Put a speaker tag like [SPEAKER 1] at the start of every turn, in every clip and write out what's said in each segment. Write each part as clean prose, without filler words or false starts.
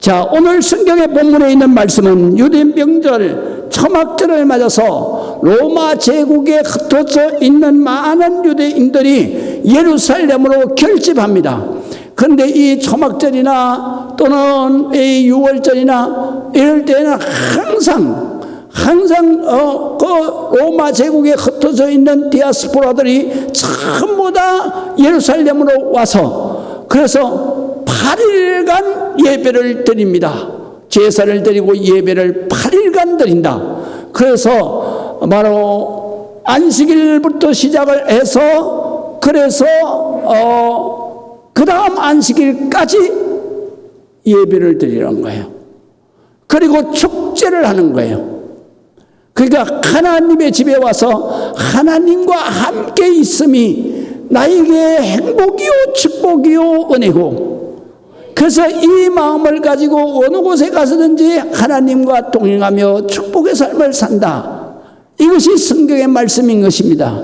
[SPEAKER 1] 자, 오늘 성경의 본문에 있는 말씀은 유대 명절 초막절을 맞아서 로마 제국에 흩어져 있는 많은 유대인들이 예루살렘으로 결집합니다. 그런데 이 초막절이나 또는 이 유월절이나 이럴 때는 항상 그 로마 제국에 흩어져 있는 디아스포라들이 전부 다 예루살렘으로 와서 그래서 8일간 예배를 드립니다. 제사를 드리고 예배를 8일간 드린다. 그래서 바로 안식일부터 시작을 해서 그래서 그 다음 안식일까지 예배를 드리는 거예요. 그리고 축제를 하는 거예요. 그러니까 하나님의 집에 와서 하나님과 함께 있음이 나에게 행복이요 축복이요 은혜고, 그래서 이 마음을 가지고 어느 곳에 가서든지 하나님과 동행하며 축복의 삶을 산다. 이것이 성경의 말씀인 것입니다.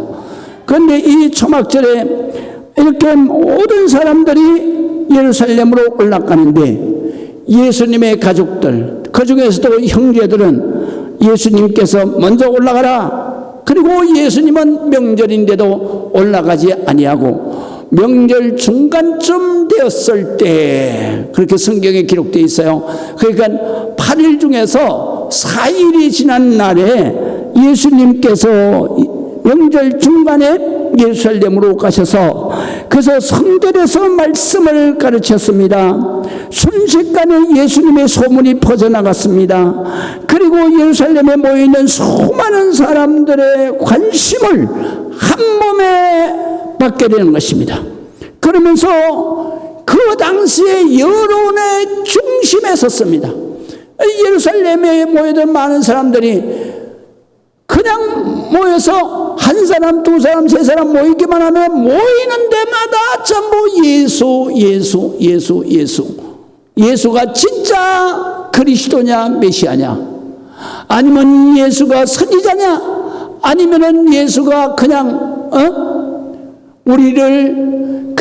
[SPEAKER 1] 그런데 이 초막절에 이렇게 모든 사람들이 예루살렘으로 올라가는데 예수님의 가족들, 그 중에서도 형제들은 예수님께서 먼저 올라가라. 그리고 예수님은 명절인데도 올라가지 아니하고 명절 중간쯤 되었을 때, 그렇게 성경에 기록되어 있어요. 그러니까 8일 중에서 4일이 지난 날에 예수님께서 명절 중간에 예루살렘으로 가셔서 그래서 성전에서 말씀을 가르쳤습니다. 순식간에 예수님의 소문이 퍼져나갔습니다. 그리고 예루살렘에 모여있는 수많은 사람들의 관심을 한 몸에 받게 되는 것입니다. 그러면서 그 당시에 여론의 중심에 섰습니다. 예루살렘에 모여든 많은 사람들이 그냥 모여서 한 사람, 두 사람, 세 사람 모이기만 하면 모이는 데마다 전부 예수. 예수가 진짜 그리스도냐 메시아냐, 아니면 예수가 선지자냐, 아니면은 예수가 그냥 우리를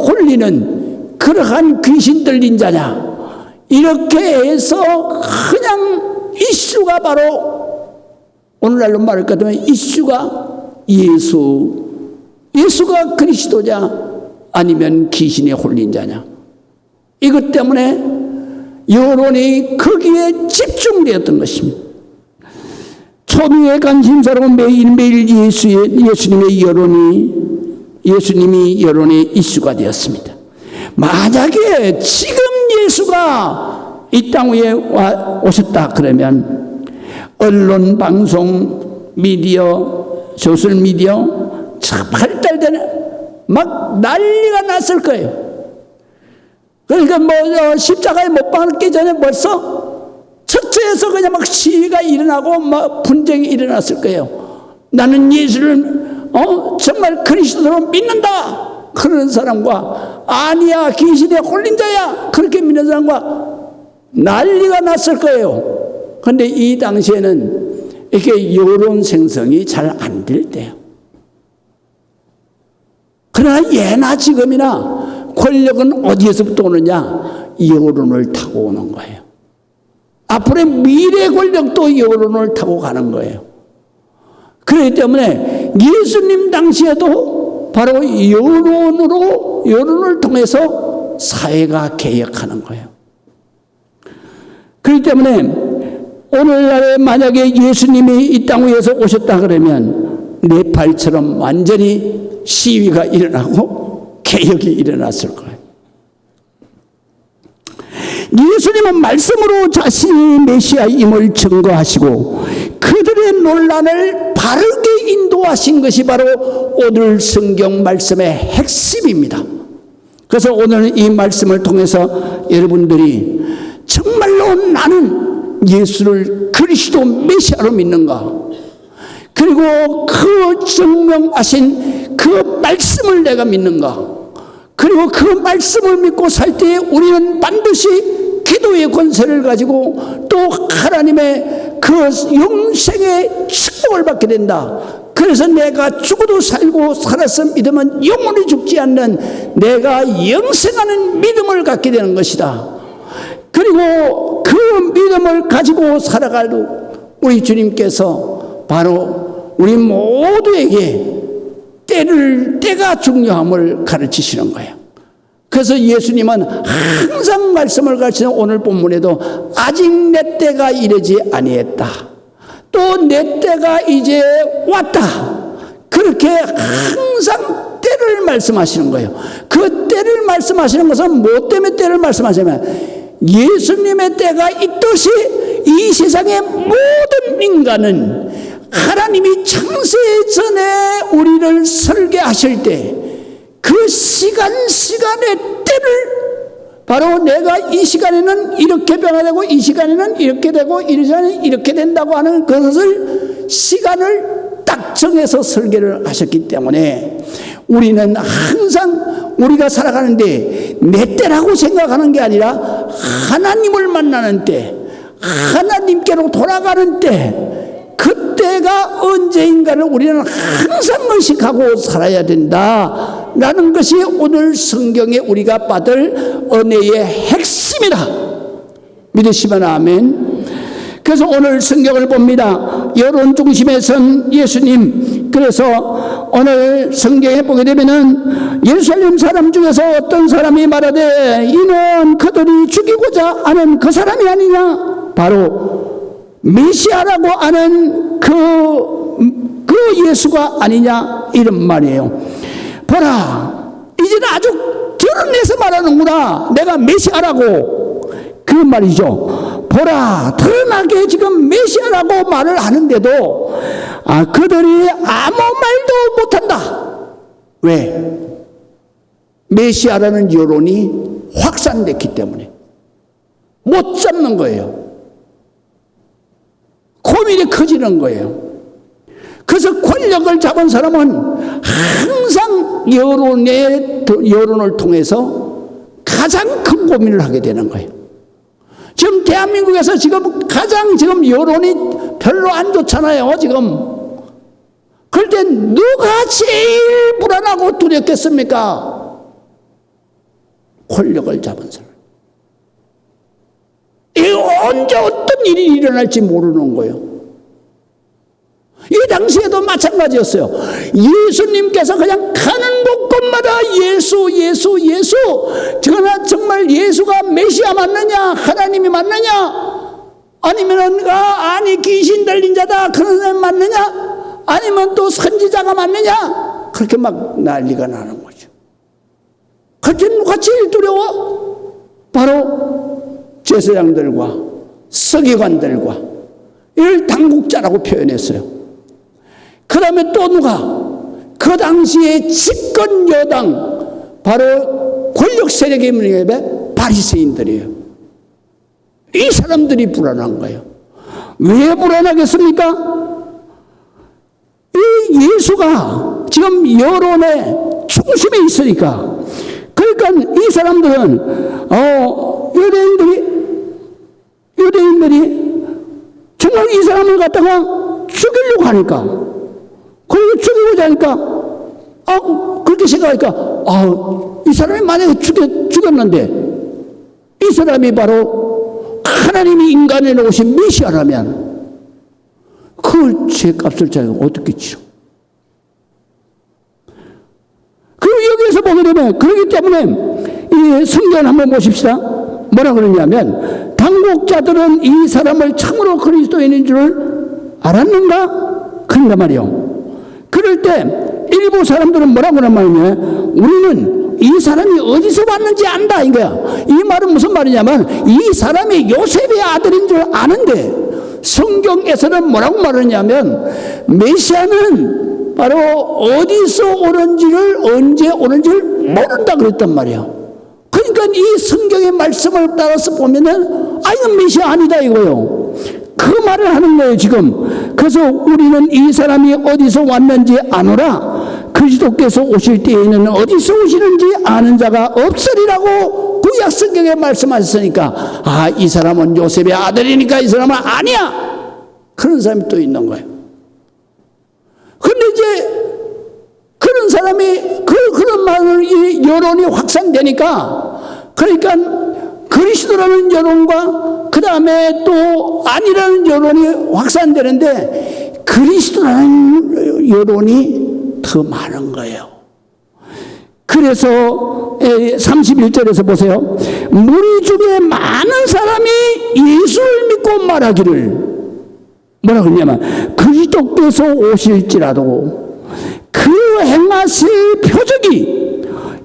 [SPEAKER 1] 홀리는 그러한 귀신 들린 자냐, 이렇게 해서 그냥 이슈가 바로 오늘날로 말할 것 같으면 이슈가 예수가 그리스도냐 아니면 귀신에 홀린 자냐, 이것 때문에 여론이 거기에 집중되었던 것입니다. 초미의 관심사로 매일매일 예수님이 여론의 이슈가 되었습니다. 만약에 지금 예수가 이 땅 위에 오셨다 그러면 언론, 방송, 미디어, 소셜미디어 발달되는 막 난리가 났을 거예요. 그러니까 십자가에 못 박기 전에 벌써 첫째에서 그냥 막 시위가 일어나고 막 분쟁이 일어났을 거예요. 나는 예수를 정말 그리스도로 믿는다 그러는 사람과, 아니야 귀신에 홀린 자야 그렇게 믿는 사람과 난리가 났을 거예요. 그런데 이 당시에는 이렇게 여론 생성이 잘 안 될 때요. 그러나 예나 지금이나 권력은 어디에서부터 오느냐? 여론을 타고 오는 거예요. 앞으로의 미래 권력도 여론을 타고 가는 거예요. 그렇기 때문에 예수님 당시에도 바로 여론을 통해서 사회가 개혁하는 거예요. 그렇기 때문에 오늘날에 만약에 예수님이 이 땅 위에서 오셨다 그러면 네팔처럼 완전히 시위가 일어나고 개혁이 일어났을 거예요. 예수님은 말씀으로 자신이 메시아임을 증거하시고 그들의 논란을 바르게 인도하신 것이 바로 오늘 성경 말씀의 핵심입니다. 그래서 오늘 이 말씀을 통해서 여러분들이 정말로 나는 예수를 그리스도 메시아로 믿는가, 그리고 그 증명하신 그 말씀을 내가 믿는가, 그리고 그 말씀을 믿고 살 때에 우리는 반드시 기도의 권세를 가지고 또 하나님의 그 영생의 축복을 받게 된다. 그래서 내가 죽어도 살고 살아서 믿으면 영원히 죽지 않는 내가 영생하는 믿음을 갖게 되는 것이다. 그리고 그 믿음을 가지고 살아갈 우리 주님께서 바로 우리 모두에게 때가 중요함을 가르치시는 거예요. 그래서 예수님은 항상 말씀을 가르치는 오늘 본문에도 아직 내 때가 이르지 아니했다, 또 내 때가 이제 왔다, 그렇게 항상 때를 말씀하시는 거예요. 그 때를 말씀하시는 것은 뭐 때문에 때를 말씀하시냐면 예수님의 때가 있듯이 이 세상의 모든 인간은 하나님이 창세 전에 우리를 설계하실 때 그 시간의 때를 바로 내가 이 시간에는 이렇게 변화되고 이 시간에는 이렇게 되고 이 시간에는 이렇게 된다고 하는 그것을 시간을 딱 정해서 설계를 하셨기 때문에 우리는 항상 우리가 살아가는데 내 때라고 생각하는 게 아니라 하나님을 만나는 때, 하나님께로 돌아가는 때, 그때가 언제인가를 우리는 항상 의식하고 살아야 된다라는 것이 오늘 성경에 우리가 받을 은혜의 핵심이다. 믿으시면 아멘. 그래서 오늘 성경을 봅니다. 여론 중심에 선 예수님. 그래서 오늘 성경에 보게 되면은 예루살렘 사람 중에서 어떤 사람이 말하되 이는 그들이 죽이고자 하는 그 사람이 아니냐, 바로 메시아라고 하는 그 예수가 아니냐, 이런 말이에요. 보라, 이제는 아주 드러내서 말하는구나, 내가 메시아라고. 그 말이죠. 보라, 드러나게 지금 메시아라고 말을 하는데도 그들이 아무 말도 못한다. 왜? 메시아라는 여론이 확산됐기 때문에 못 잡는 거예요. 고민이 커지는 거예요. 그래서 권력을 잡은 사람은 항상 여론을 통해서 가장 큰 고민을 하게 되는 거예요. 지금 대한민국에서 지금 가장 지금 여론이 별로 안 좋잖아요, 지금. 그럴 때 누가 제일 불안하고 두렵겠습니까? 권력을 잡은 사람. 언제 어떤 일이 일어날지 모르는 거예요. 이 당시에도 마찬가지였어요. 예수님께서 그냥 가는 곳곳마다 예수. 정말 예수가 메시아 맞느냐, 하나님이 맞느냐, 아니면은 아니 귀신 들린 자다 그런 사람 맞느냐, 아니면 또 선지자가 맞느냐, 그렇게 막 난리가 나는 거죠. 그때 누가 제일 두려워? 바로 제사장들과 서기관들과 이를 당국자라고 표현했어요. 그 다음에 또 누가? 그 당시에 집권 여당, 바로 권력 세력의 문예배 바리새인들이에요. 이 사람들이 불안한 거예요. 왜 불안하겠습니까? 이 예수가 지금 여론의 중심에 있으니까. 그러니까 이 사람들은 유대인들이 정말 이 사람을 갖다가 죽이려고 하니까, 그리고 죽이고자 하니까 그렇게 생각하니까 이 사람이 만약에 죽였는데 이 사람이 바로 하나님이 인간에 놓으신 메시아라면 그 죄값을 자기가 어떻게 치러. 그리고 여기에서 보게 되면, 그렇기 때문에 이 성경을 한번 보십시다. 뭐라 그러냐면 당국자들은 이 사람을 참으로 그리스도인인 줄 알았는가? 그런가 말이요. 그럴 때 일부 사람들은 뭐라고 하는 말이냐, 우리는 이 사람이 어디서 왔는지 안다 이거야. 이 말은 무슨 말이냐면 이 사람이 요셉의 아들인 줄 아는데, 성경에서는 뭐라고 말하냐면 메시아는 바로 어디서 오는지를, 언제 오는지를 모른다 그랬단 말이에요. 그러니까 이 성경의 말씀을 따라서 보면은 이건 메시아 아니다 이거요. 그 말을 하는 거예요 지금. 그래서 우리는 이 사람이 어디서 왔는지 아노라. 그리스도께서 오실 때에는 어디서 오시는지 아는 자가 없으리라고 구약 성경에 말씀하셨으니까 이 사람은 요셉의 아들이니까 이 사람은 아니야, 그런 사람이 또 있는 거예요. 근데 이제 그런 사람이 그런 말을 이 여론이 확산되니까, 그러니까 그 그리스도라는 여론과 그 다음에 또 아니라는 여론이 확산되는데 그리스도라는 여론이 더 많은 거예요. 그래서 31절에서 보세요. 무리 중에 많은 사람이 예수를 믿고 말하기를, 뭐라고 했냐면 그리스도께서 오실지라도 그 행하실 표적이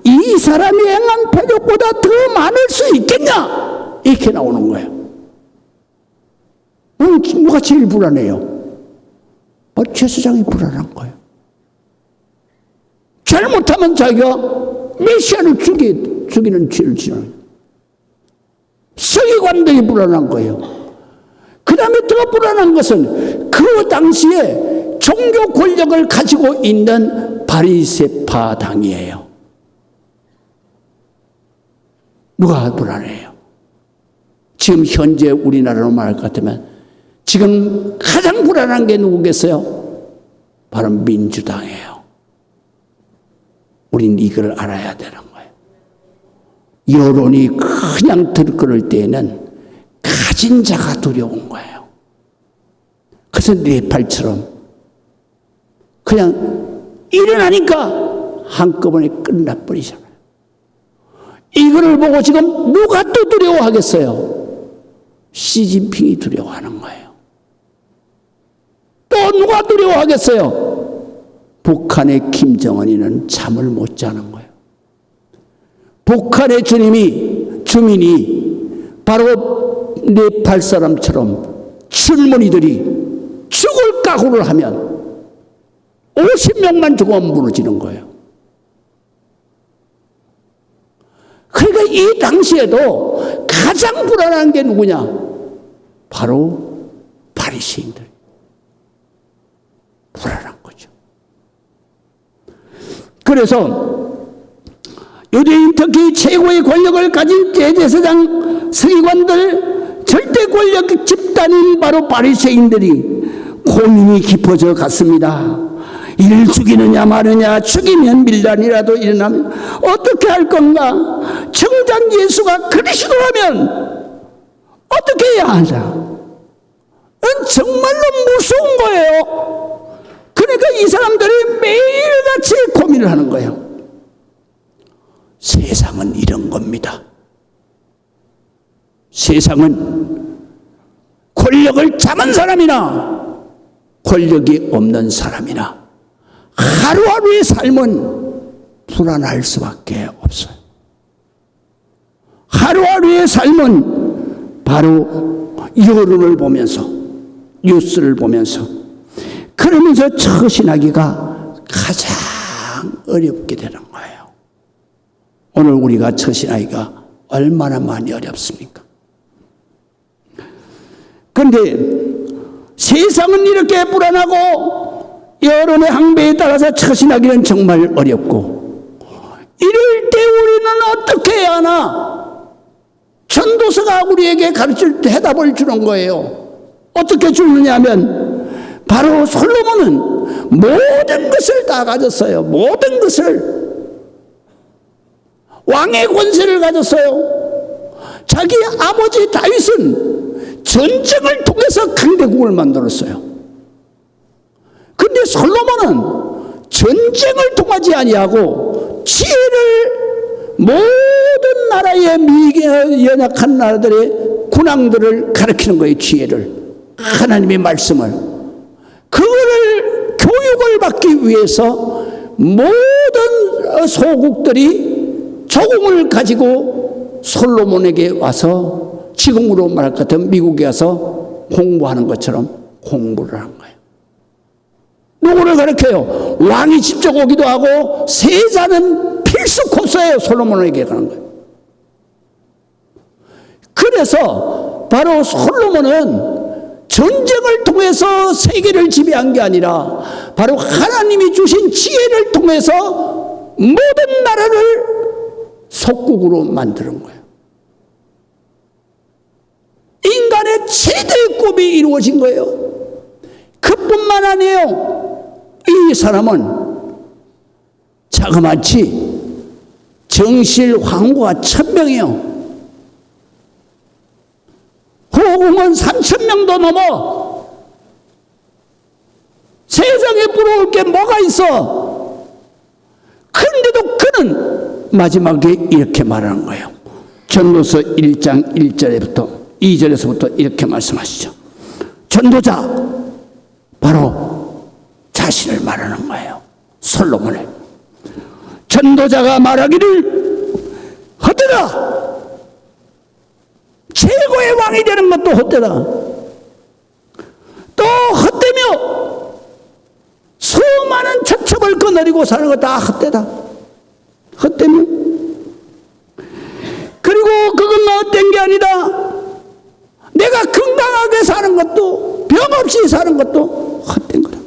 [SPEAKER 1] 이 사람이 행한 표적보다 더 많을 수 있겠냐, 이렇게 나오는 거예요. 누가 제일 불안해요? 제사장이 불안한 거예요. 잘못하면 자기가 메시아를 죽이는 죄를 지는, 서기관들이 불안한 거예요. 그 다음에 더 불안한 것은 그 당시에 종교 권력을 가지고 있는 바리새파 당이에요. 누가 불안해요? 지금 현재 우리나라로 말할 것 같으면 지금 가장 불안한 게 누구겠어요? 바로 민주당이에요. 우린 이걸 알아야 되는 거예요. 여론이 그냥 들끓을 때에는 가진 자가 두려운 거예요. 그래서 네팔처럼 그냥 일어나니까 한꺼번에 끝나버리잖아요. 이거를 보고 지금 누가 또 두려워하겠어요? 시진핑이 두려워하는 거예요. 또 누가 두려워하겠어요? 북한의 김정은이는 잠을 못 자는 거예요. 북한의 주민이 바로 네팔 사람처럼 젊은이들이 죽을 각오를 하면 50명만 죽으면 무너지는 거예요. 그러니까 이 당시에도 가장 불안한 게 누구냐? 바로 바리새인들. 불안한 거죠. 그래서 유대인 특히 최고의 권력을 가진 대제사장, 서기관들, 절대 권력 집단인 바로 바리새인들이 고민이 깊어져 갔습니다. 이를 죽이느냐 마느냐, 죽이면 밀란이라도 일어나면 어떻게 할 건가? 정작 예수가 그리스도라면 어떻게 해야 하냐? 정말로 무서운 거예요. 그러니까 이 사람들이 매일같이 고민을 하는 거예요. 세상은 이런 겁니다. 세상은 권력을 잡은 사람이나 권력이 없는 사람이나 하루하루의 삶은 불안할 수밖에 없어요. 하루하루의 삶은 바로 여론을 보면서, 뉴스를 보면서, 그러면서 처신하기가 가장 어렵게 되는 거예요. 오늘 우리가 처신하기가 얼마나 많이 어렵습니까? 그런데 세상은 이렇게 불안하고 여론의 항배에 따라서 처신하기는 정말 어렵고, 이럴 때 우리는 어떻게 해야 하나? 전도서가 우리에게 가르칠 때 해답을 주는 거예요. 어떻게 주느냐 하면 바로 솔로몬은 모든 것을 다 가졌어요. 모든 것을. 왕의 권세를 가졌어요. 자기 아버지 다윗은 전쟁을 통해서 강대국을 만들었어요. 근데 솔로몬은 전쟁을 통하지 아니하고 지혜를 모든 나라의 연약한 나라들의 군왕들을 가르치는 거예요. 지혜를, 하나님의 말씀을. 그거를 교육을 받기 위해서 모든 소국들이 조공을 가지고 솔로몬에게 와서 지금으로 말할 것 같으면 미국에 와서 공부하는 것처럼 공부를 한 거예요. 누구를 가르쳐요? 왕이 직접 오기도 하고 세자는 필수 코스예요. 솔로몬에게 가는 거예요. 그래서 바로 솔로몬은 전쟁을 통해서 세계를 지배한 게 아니라 바로 하나님이 주신 지혜를 통해서 모든 나라를 속국으로 만드는 거예요. 인간의 최대의 꿈이 이루어진 거예요. 그뿐만 아니에요. 이 사람은 자그마치 정실 황후가 1000명이에요. 소공은 3,000명도 넘어. 세상에 부러울 게 뭐가 있어? 그런데도 그는 마지막에 이렇게 말하는 거예요. 전도서 1장 1절부터 2절에서부터 이렇게 말씀하시죠. 전도자, 바로 자신을 말하는 거예요. 솔로몬을. 전도자가 말하기를 헛되다. 최고의 왕이 되는 것도 헛되다. 또 헛되며 수많은 처첩을 거느리고 사는 것 다 헛되다. 헛되며. 그리고 그것만 헛된 게 아니다. 내가 건강하게 사는 것도, 병 없이 사는 것도 헛된 거다.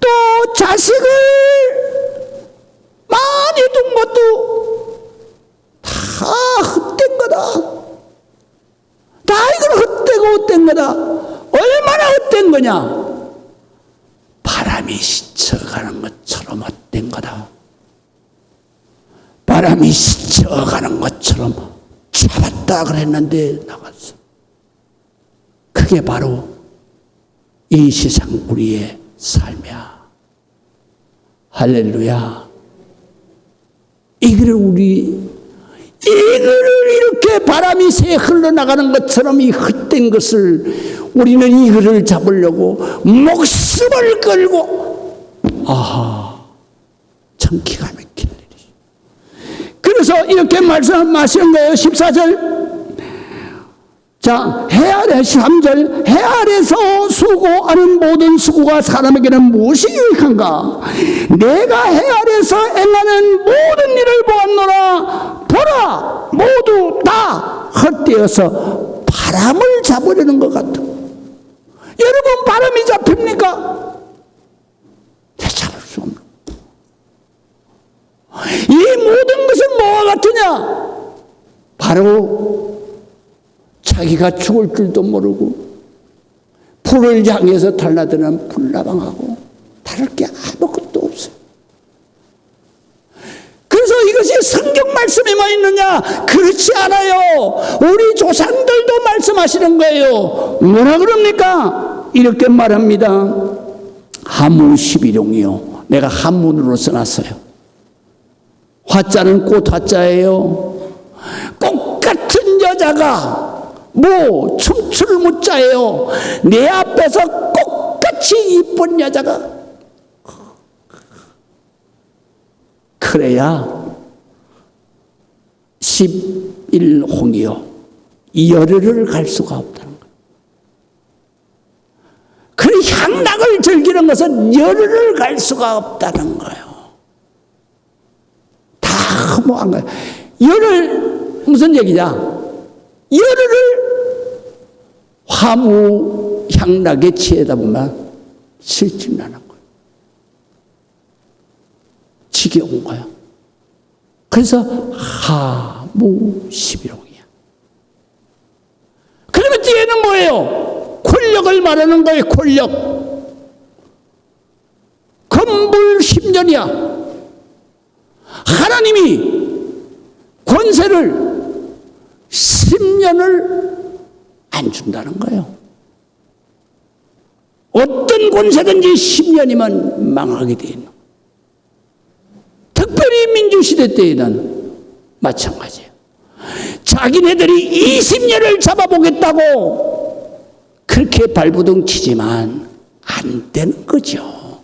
[SPEAKER 1] 또 자식을 많이 둔 것도 다 헛된 거다. 다 이건 헛되고 헛된 거다. 얼마나 헛된 거냐? 바람이 스쳐가는 것처럼 헛된 거다. 바람이 스쳐가는 것처럼 잡았다 그랬는데 나갔어. 그게 바로 이 세상 우리의 삶이야. 할렐루야. 이거를 이렇게 바람이 새 흘러나가는 것처럼 이 헛된 것을 우리는 이거를 잡으려고 목숨을 걸고, 아하, 참 기가 막힌 일이죠. 그래서 이렇게 말씀하시는 거예요. 14절. 자, 해 아래 3절. 해 아래서 수고하는 모든 수고가 사람에게는 무엇이 유익한가? 내가 해 아래서 행하는 모든 일을 보았노라. 보라, 모두 다 헛되어서 바람을 잡으려는 것 같아. 여러분, 바람이 잡힙니까? 잡을 수 없는. 이 모든 것은 뭐와 같으냐? 바로 자기가 죽을 줄도 모르고 불을 향해서 달라드는 불나방하고 다를 게 아무것도 없어요. 그래서 이것이 성경 말씀에만 있느냐? 그렇지 않아요. 우리 조상들도 말씀하시는 거예요. 뭐라 그럽니까? 이렇게 말합니다. 한문 11용이요. 내가 한문으로 써놨어요. 화자는 꽃 화자예요. 꽃 같은 여자가 춤출 무자예요. 내 앞에서 꽃같이 이쁜 여자가 그래야 11홍이요. 열흘을 갈 수가 없다는 거예요. 그 향락을 즐기는 것은 열흘을 갈 수가 없다는 거예요. 다 허무한 거예요. 열흘 무슨 얘기냐? 열흘을 화무 향락에 취하다 보면 실증나는 거예요. 지겨운 거야. 그래서 하무 11홍이야. 그러면 뒤에는 뭐예요? 권력을 말하는 거예요. 권력. 건불 10년이야. 하나님이 권세를 10년을 안 준다는 거예요. 어떤 권세든지 10년이면 망하게 되어 있는 거예요. 특별히 민주시대 때에는 마찬가지예요. 자기네들이 20년을 잡아보겠다고 그렇게 발부둥 치지만 안 되는 거죠.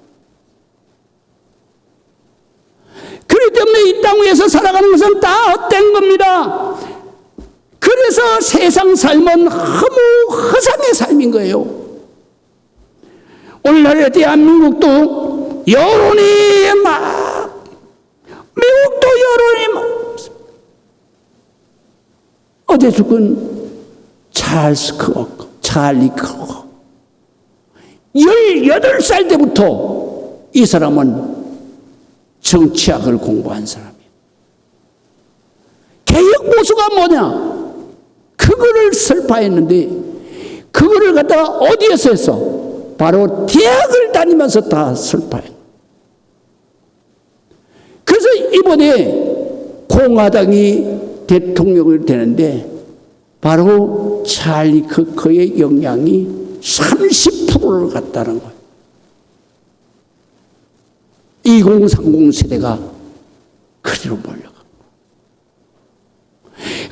[SPEAKER 1] 그렇기 때문에 이 땅 위에서 살아가는 것은 다 헛된 겁니다. 그래서 세상 삶은 허무허상의 삶인 거예요. 오늘날의 대한민국도 여론이 막, 미국도 여론이 막, 어제 죽은 찰스 크로커, 찰리 크로커 18살 때부터 이 사람은 정치학을 공부한 사람이에요. 개혁보수가 뭐냐? 그거를 설파했는데 그거를 갖다가 어디에서 했어? 바로 대학을 다니면서 다 설파해. 그래서 이번에 공화당이 대통령이 되는데 바로 찰리 크커의 영향이 30%를 갖다는 거예요. 2030 세대가 그리로 몰려가.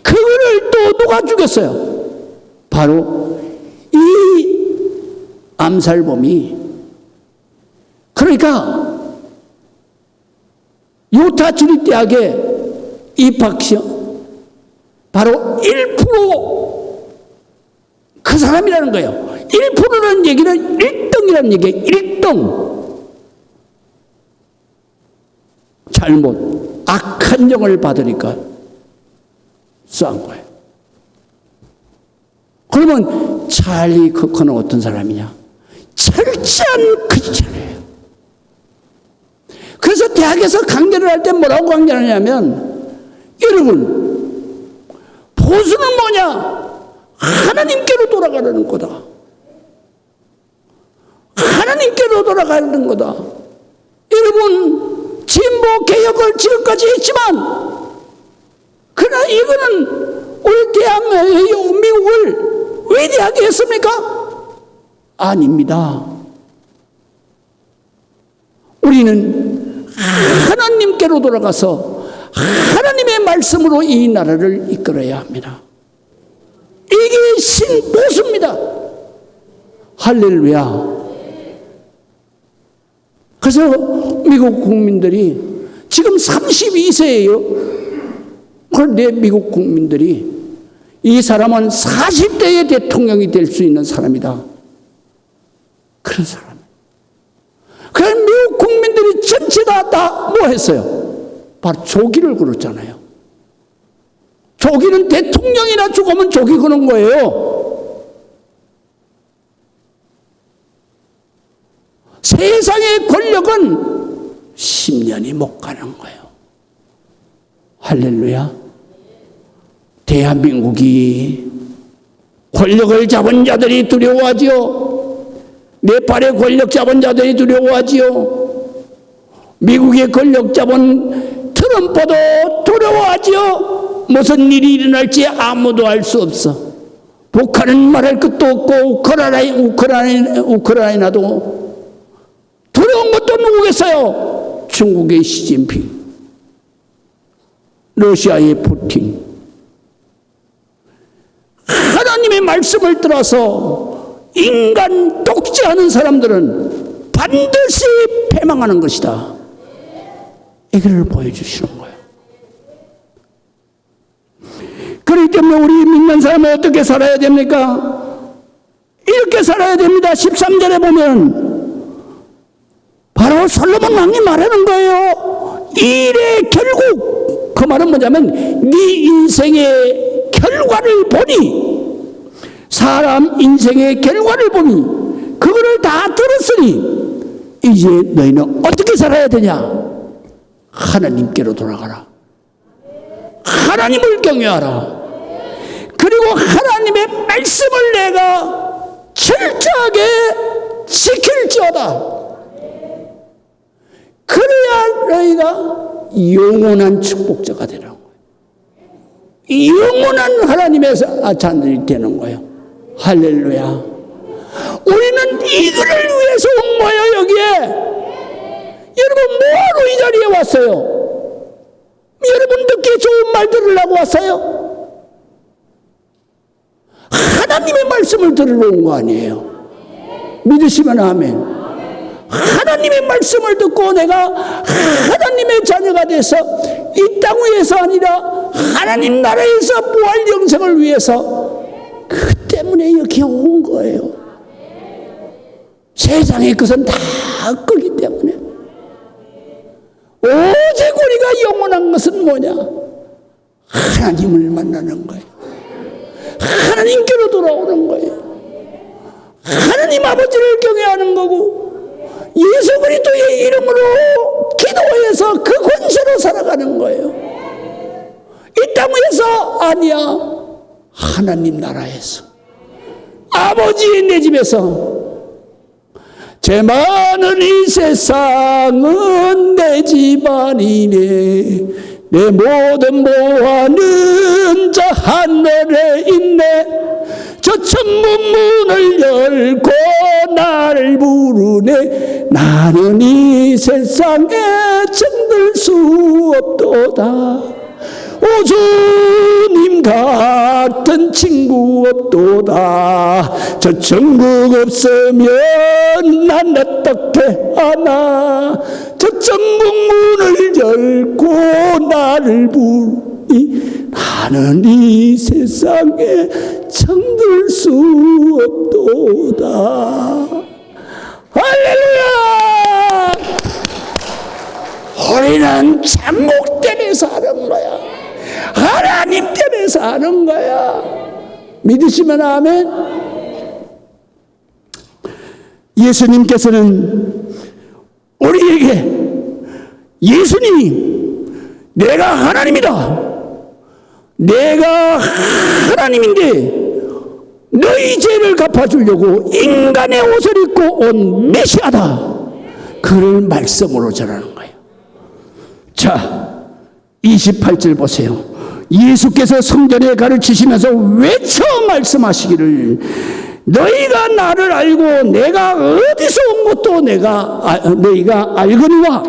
[SPEAKER 1] 그거를 또 누가 죽였어요? 바로 이 암살범이. 그러니까 유타 주립대학에 입학시험 바로 1% 그 사람이라는 거예요. 1%라는 얘기는 1등이라는 얘기예요. 1등. 잘못 악한 영을 받으니까 쏜 거예요. 그러면 찰리 크커는 어떤 사람이냐? 철저한 크리스천이에요. 그래서 대학에서 강연을 할 때 뭐라고 강연하냐면, 여러분, 보수는 뭐냐? 하나님께로 돌아가려는 거다. 하나님께로 돌아가려는 거다. 여러분, 진보 개혁을 지금까지 했지만, 그러나 이거는 우리 미국을 위대하게 했습니까? 아닙니다. 우리는 하나님께로 돌아가서 하나님의 말씀으로 이 나라를 이끌어야 합니다. 이게 신보수입니다. 할렐루야. 그래서 미국 국민들이 지금 32세예요. 그런데 미국 국민들이 이 사람은 40대의 대통령이 될 수 있는 사람이다. 그런 사람. 그래서 미국 국민들이 전체 다 뭐 했어요? 바로 조기를 걸었잖아요. 조기는 대통령이나 죽으면 조기 거는 거예요. 세상의 권력은 10년이 못 가는 거예요. 할렐루야. 대한민국이 권력을 잡은 자들이 두려워하지요. 네팔의 권력 잡은 자들이 두려워하지요. 미국의 권력 잡은 트럼프도 두려워하지요. 무슨 일이 일어날지 아무도 알 수 없어. 북한은 말할 것도 없고 우크라이나도 두려운 것도 누구겠어요? 중국의 시진핑, 러시아의 푸틴. 하나님의 말씀을 들어서 인간 독재하는 사람들은 반드시 패망하는 것이다. 이걸 보여주시는 거예요. 그렇기 때문에 우리 믿는 사람은 어떻게 살아야 됩니까? 이렇게 살아야 됩니다. 13절에 보면 바로 솔로몬 왕이 말하는 거예요. 일의 결국, 그 말은 뭐냐면 네 인생의 결과를 보니, 사람 인생의 결과를 보니 그거를 다 들었으니 이제 너희는 어떻게 살아야 되냐? 하나님께로 돌아가라. 하나님을 경외하라. 그리고 하나님의 말씀을 내가 철저하게 지킬지어다. 그래야 너희가 영원한 축복자가 되는 거예요. 영원한 하나님의 자녀들이 되는 거예요. 할렐루야. 우리는 이거를 위해서 온 거예요. 여기에 여러분 뭐하러 이 자리에 왔어요? 여러분 듣기에 좋은 말 들으려고 왔어요? 하나님의 말씀을 들으러 온 거 아니에요? 믿으시면 아멘. 하나님의 말씀을 듣고 내가 하나님의 자녀가 돼서 이 땅 위에서 아니라 하나님 나라에서 부활 영생을 위해서, 그 때문에 여기 온 거예요. 세상의 것은 다 끄기 때문에. 오직 우리가 영원한 것은 뭐냐? 하나님을 만나는 거예요. 하나님께로 돌아오는 거예요. 하나님 아버지를 경외하는 거고, 예수 그리스도의 이름으로 기도해서 그 권세로 살아가는 거예요. 이 땅에서 아니야, 하나님 나라에서, 아버지의 내 집에서. 제 많은 이 세상은 내 집안이네, 내 모든 보화는 저 하늘에 있네. 저 천국 문을 열고 나를 부르네. 나는 이 세상에 정들 수 없도다. 오 주님 같은 친구 없도다. 저 천국 없으면 난 어떻게 하나. 저 천국 문을 열고 나를 부르니 나는 이 세상에 정들 수 없도다. 할렐루야. 우리는 천국 때문에 사는 거야. 하나님 때문에 사는 거야. 믿으시면 아멘. 예수님께서는 우리에게 예수님이 내가 하나님이다. 내가 하나님인데 너희 죄를 갚아주려고 인간의 옷을 입고 온 메시아다. 그를 말씀으로 전하는 거예요. 자, 28절 보세요. 예수께서 성전에 가르치시면서 외쳐 말씀하시기를 너희가 나를 알고 내가 어디서 온 것도 너희가 알거니와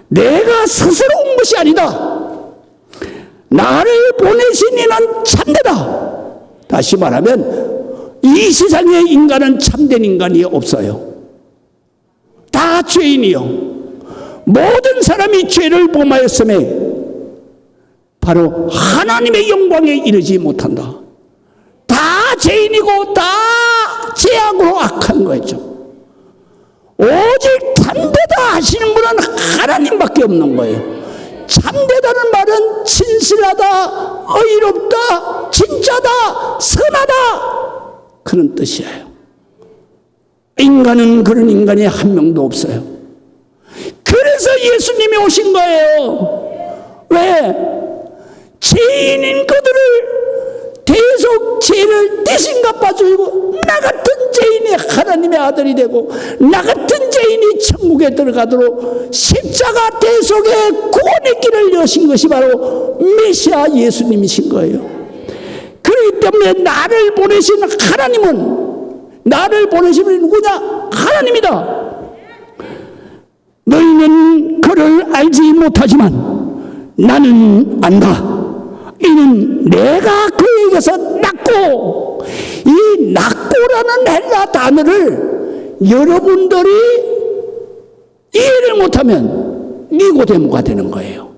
[SPEAKER 1] 내가 스스로 온 것이 아니다. 나를 보내신 이는 참되다. 다시 말하면 이 세상에 인간은 참된 인간이 없어요. 다 죄인이요. 모든 사람이 죄를 범하였음에 바로 하나님의 영광에 이르지 못한다. 다 죄인이고 다 죄악으로 악한 거죠. 오직 참되다 하시는 분은 하나님밖에 없는 거예요. 참되다는 말은 진실하다, 의롭다, 진짜다, 선하다 그런 뜻이에요. 인간은 그런 인간이 한 명도 없어요. 그래서 예수님이 오신 거예요. 왜? 죄인인 그들을 대속 죄를 대신 갚아주고 나 같은 죄인이 하나님의 아들이 되고 나 같은 죄인이 천국에 들어가도록 십자가 대속의 구원의 길을 여신 것이 바로 메시아 예수님이신 거예요. 그렇기 때문에 나를 보내신 분이 누구냐? 하나님이다. 너희는 그를 알지 못하지만 나는 안다. 이는 내가 그에게서 낳고, 이 낳고라는 헬라 단어를 여러분들이 이해를 못하면 니고데모가 되는 거예요.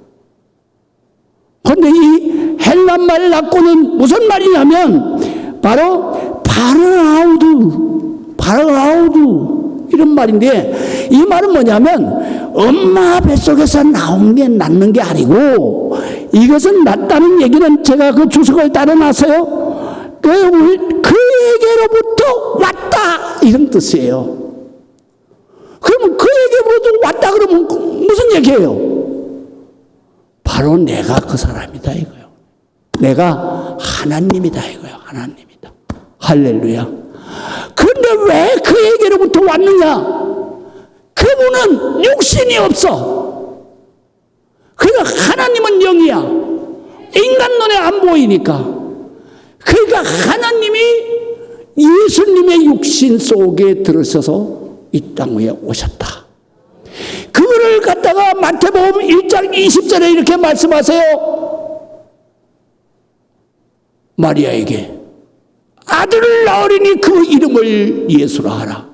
[SPEAKER 1] 그런데 이 헬라말 낳고는 무슨 말이냐면 바로 바르아우드 이런 말인데, 이 말은 뭐냐면 엄마 뱃속에서 나온 게 낳는 게 아니고, 이것은 낳다는 얘기는 제가 그 주석을 따라놨어요. 그에게로부터 왔다 이런 뜻이에요. 그러면 그에게로부터 왔다 그러면 무슨 얘기예요? 바로 내가 그 사람이다 이거예요. 내가 하나님이다 이거예요. 하나님이다. 할렐루야. 그런데 왜 그에게로부터 왔느냐? 그분은 육신이 없어. 그러니까 하나님은 영이야. 인간 눈에 안 보이니까. 그러니까 하나님이 예수님의 육신 속에 들어서서 이 땅 위에 오셨다. 그거를 갖다가 마태복음 1장 20절에 이렇게 말씀하세요. 마리아에게 아들을 낳으리니 그 이름을 예수라 하라.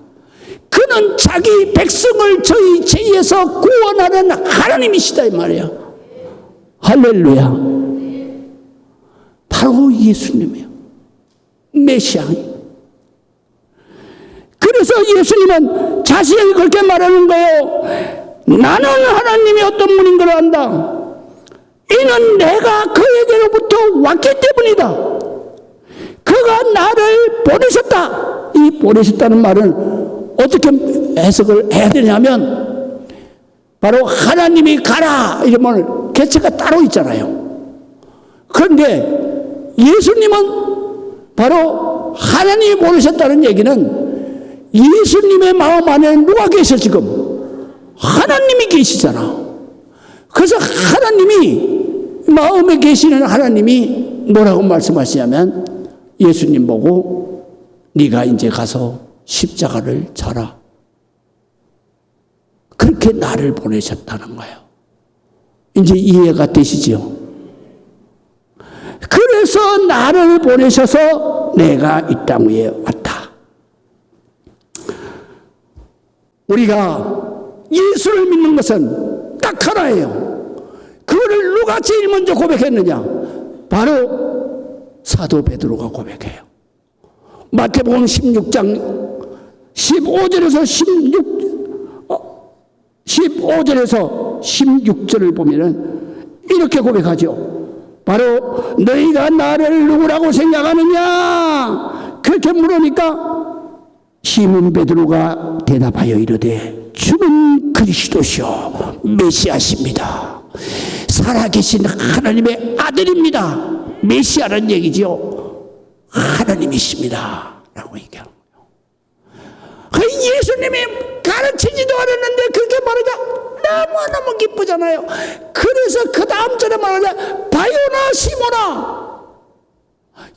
[SPEAKER 1] 그는 자기 백성을 저희 죄에서 구원하는 하나님이시다 이 말이야. 할렐루야. 바로 예수님이에요. 메시아. 그래서 예수님은 자신이 그렇게 말하는 거예요. 나는 하나님이 어떤 분인 걸 안다. 이는 내가 그에게로부터 왔기 때문이다. 그가 나를 보내셨다. 이 보내셨다는 말은 어떻게 해석을 해야 되냐면, 바로 하나님이 가라 이러면 개체가 따로 있잖아요. 그런데 예수님은 바로 하나님이 보내셨다는 얘기는 예수님의 마음 안에 누가 계셔? 지금 하나님이 계시잖아. 그래서 하나님이 마음에 계시는 하나님이 뭐라고 말씀하시냐면 예수님 보고 네가 이제 가서 십자가를 져라. 그렇게 나를 보내셨다는 거예요. 이제 이해가 되시죠? 그래서 나를 보내셔서 내가 이 땅 위에 왔다. 우리가 예수를 믿는 것은 딱 하나예요. 그거를 누가 제일 먼저 고백했느냐? 바로 사도 베드로가 고백해요. 마태복음 16장 15절에서 16절을 보면은 이렇게 고백하죠. 바로 너희가 나를 누구라고 생각하느냐? 그렇게 물으니까 시몬 베드로가 대답하여 이르되 주는 그리스도시요 메시아십니다. 살아계신 하나님의 아들입니다. 메시아라는 얘기죠. 하나님이십니다 라고 얘기하는 거예요. 예수님이 가르치지도 않았는데 그렇게 말하자 너무너무 기쁘잖아요. 그래서 그 다음 절에 말하자 바요나 시모나,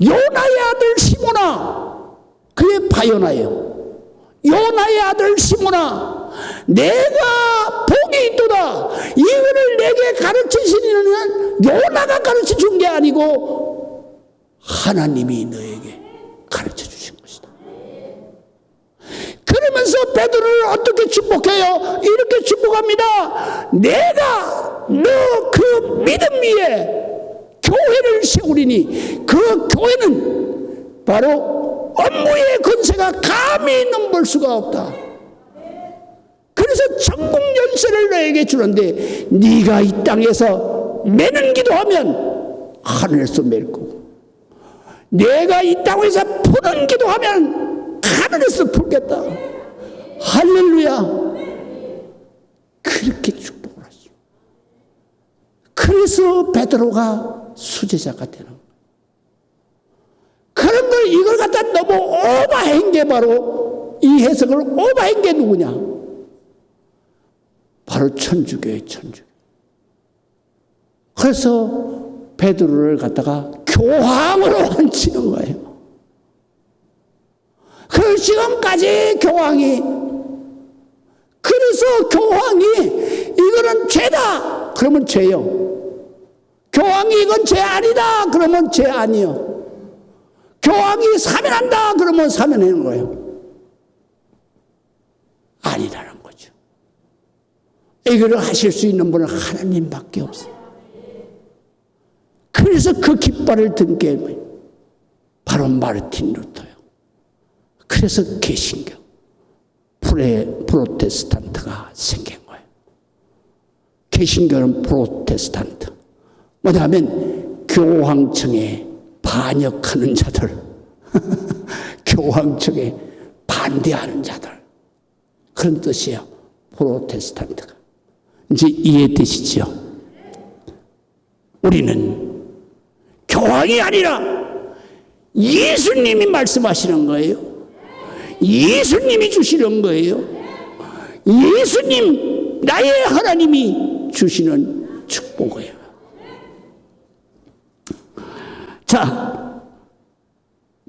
[SPEAKER 1] 요나의 아들 시모나. 그게 바요나예요. 요나의 아들 시모나, 내가 복이 있도다. 이거를 내게 가르치시는 요나가 가르쳐 준 게 아니고 하나님이 너에게 가르쳐 주신 것이다. 그러면서 베드로를 어떻게 축복해요? 이렇게 축복합니다. 내가 너 그 믿음 위에 교회를 세우리니 그 교회는 바로 업무의 권세가 감히 넘볼 수가 없다. 그래서 천국 열쇠를 너에게 주는데 네가 이 땅에서 매는 기도하면 하늘에서 맬 거고 내가 이 땅에서 푸는 기도하면 하늘에서 풀겠다. 할렐루야. 그렇게 축복을 하죠. 그래서 베드로가 수제자가 되는 거예요. 그런 걸 이걸 갖다 너무 오버한 게 바로 이 해석을 오버한 게 누구냐? 바로 천주교의 천주교. 그래서 베드로를 갖다가 교황으로 앉히는 거예요. 그 지금까지 교황이, 그래서 교황이 이거는 죄다 그러면 죄요. 교황이 이건 죄 아니다 그러면 죄 아니요. 교황이 사면한다 그러면 사면하는 거예요. 아니라는 거죠. 이거를 하실 수 있는 분은 하나님밖에 없어요. 그래서 그 깃발을 든 게 바로 마르틴 루터예요. 그래서 개신교, 프로테스탄트가 생긴 거예요. 개신교는 프로테스탄트. 뭐냐면 교황청에 반역하는 자들, 교황청에 반대하는 자들, 그런 뜻이에요. 프로테스탄트가. 이제 이해되시죠? 우리는 교황이 아니라 예수님이 말씀하시는 거예요. 예수님이 주시는 거예요. 예수님, 나의 하나님이 주시는 축복이에요. 자,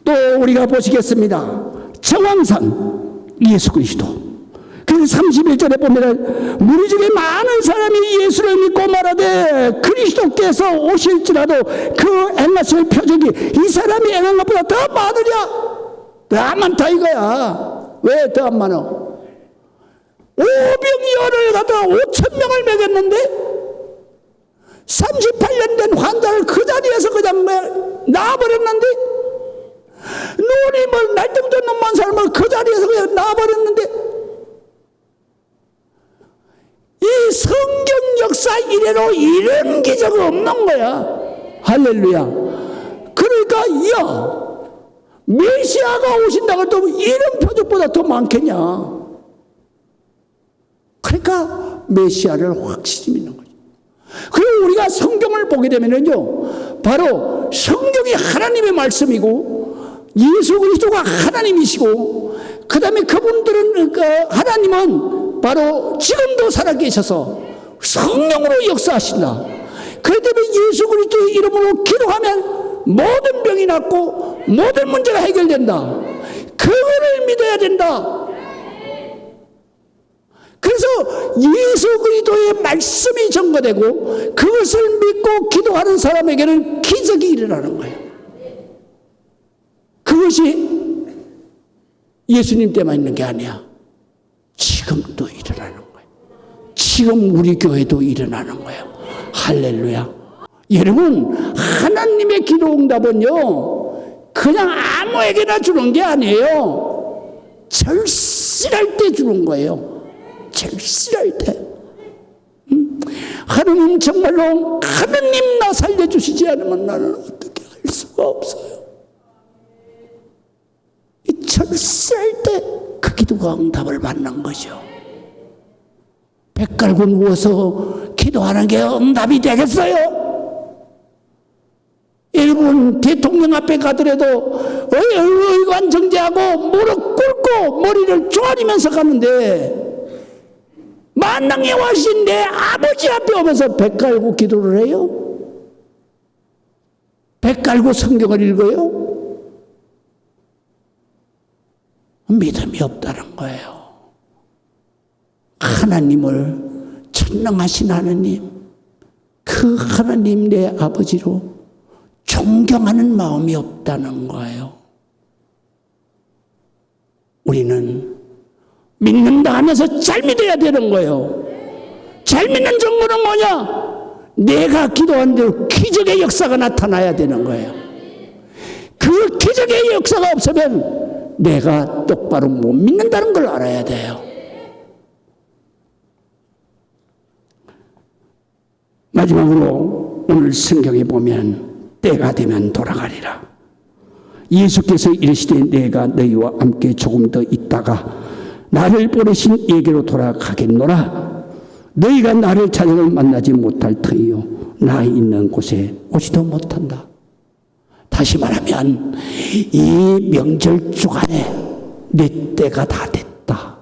[SPEAKER 1] 또 우리가 보시겠습니다. 정황상 예수 그리스도. 그래서 31절에 보면 무리 중에 많은 사람이 예수를 믿고 말하되 그리스도께서 오실지라도 그 행하실 표적이 이 사람이 행한 것보다 더 많으랴. 더 많다 이거야. 왜 더 안 많아? 오병이어를 갖다가 5,000명을 먹였는데 38년 된 환자를 그 자리에서 그냥 놔버렸는데, 눈이 날때부터 눈만 살면 그 자리에서 그냥 놔버렸는데, 이 성경 역사 이래로 이런 기적은 없는 거야. 할렐루야. 그러니까 메시아가 오신다고 해도 이런 표적보다 더 많겠냐. 그러니까 메시아를 확실히 믿는 거죠. 그리고 우리가 성경을 보게 되면요, 바로 성경이 하나님의 말씀이고 예수 그리스도가 하나님이시고, 그 다음에 그분들은 하나님은 바로 지금도 살아계셔서 성령으로 역사하신다. 그렇기 때문에 예수 그리스도의 이름으로 기도하면 모든 병이 낫고 모든 문제가 해결된다. 그거를 믿어야 된다. 그래서 예수 그리스도의 말씀이 전거되고 그것을 믿고 기도하는 사람에게는 기적이 일어나는 거예요. 그것이 예수님 때만 있는 게 아니야. 지금도 일어나는 거예요. 지금 우리 교회도 일어나는 거예요. 할렐루야. 여러분, 하나님의 기도 응답은요, 그냥 아무에게나 주는 게 아니에요. 절실할 때 주는 거예요. 절실할 때. 하느님 정말로 하느님 나 살려주시지 않으면 나는 어떻게 할 수가 없어요. 이 절실할 때 그 기도가 응답을 받는 거죠. 배 깔고 누워서 기도하는 게 응답이 되겠어요? 여러분, 대통령 앞에 가더라도 의관 정제하고 무릎 꿇고 머리를 조아리면서 가는데 만왕의 왕이신 내 아버지 앞에 오면서 배 깔고 기도를 해요? 배 깔고 성경을 읽어요? 믿음이 없다는 거예요. 하나님을 전능하신 하나님, 그 하나님 내 아버지로 존경하는 마음이 없다는 거예요. 우리는 믿는다 하면서 잘 믿어야 되는 거예요. 잘 믿는 증거는 뭐냐? 내가 기도한 대로 기적의 역사가 나타나야 되는 거예요. 그 기적의 역사가 없으면 내가 똑바로 못 믿는다는 걸 알아야 돼요. 마지막으로 오늘 성경에 보면 때가 되면 돌아가리라. 예수께서 이르시되 내가 너희와 함께 조금 더 있다가 나를 보내신 이에게로 돌아가겠노라. 너희가 나를 찾아서 만나지 못할 터이요 나 있는 곳에 오지도 못한다. 다시 말하면 이 명절 주간에 내 때가 다 됐다.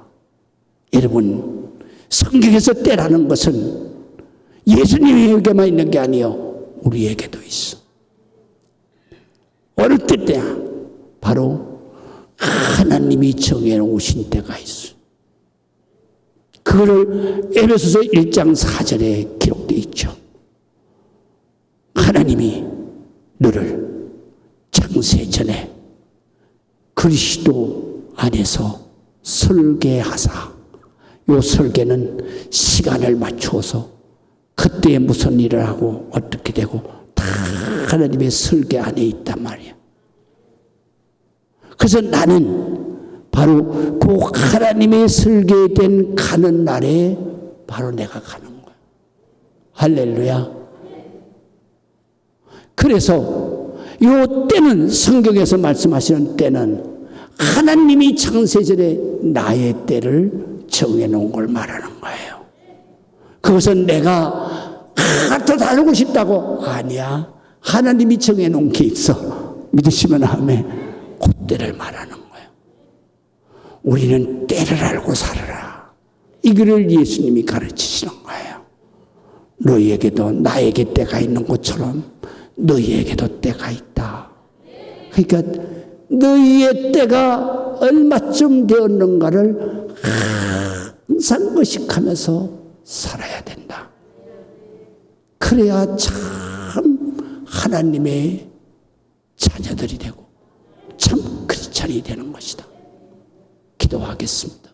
[SPEAKER 1] 여러분, 성경에서 때라는 것은 예수님에게만 있는 게 아니에요. 우리에게도 있어. 어느 때야? 바로 하나님이 정해놓으신 때가 있어. 그거를 에베소서 1장 4절에 기록되어 있죠. 하나님이 너를 창세 전에 그리스도 안에서 설계하사, 요 설계는 시간을 맞추어서 그때에 무슨 일을 하고 어떻게 되고 다 하나님의 설계 안에 있단 말이야. 그래서 나는 바로 그 하나님의 설계된 가는 날에 바로 내가 가는 거야. 할렐루야. 그래서 요 때는, 성경에서 말씀하시는 때는 하나님이 창세전에 나의 때를 정해놓은 걸 말하는 거예요. 그것은 내가 더 다루고 싶다고? 아니야. 하나님이 정해놓은 게 있어. 믿으시면 아멘. 그 때를 말하는 거예요. 우리는 때를 알고 살아라. 이거를 예수님이 가르치시는 거예요. 너희에게도 나에게 때가 있는 것처럼 너희에게도 때가 있다. 그러니까 너희의 때가 얼마쯤 되었는가를 항상 의식하면서 살아야 된다. 그래야 참 하나님의 자녀들이 되고 참 크리스찬이 되는 것이다. 기도하겠습니다.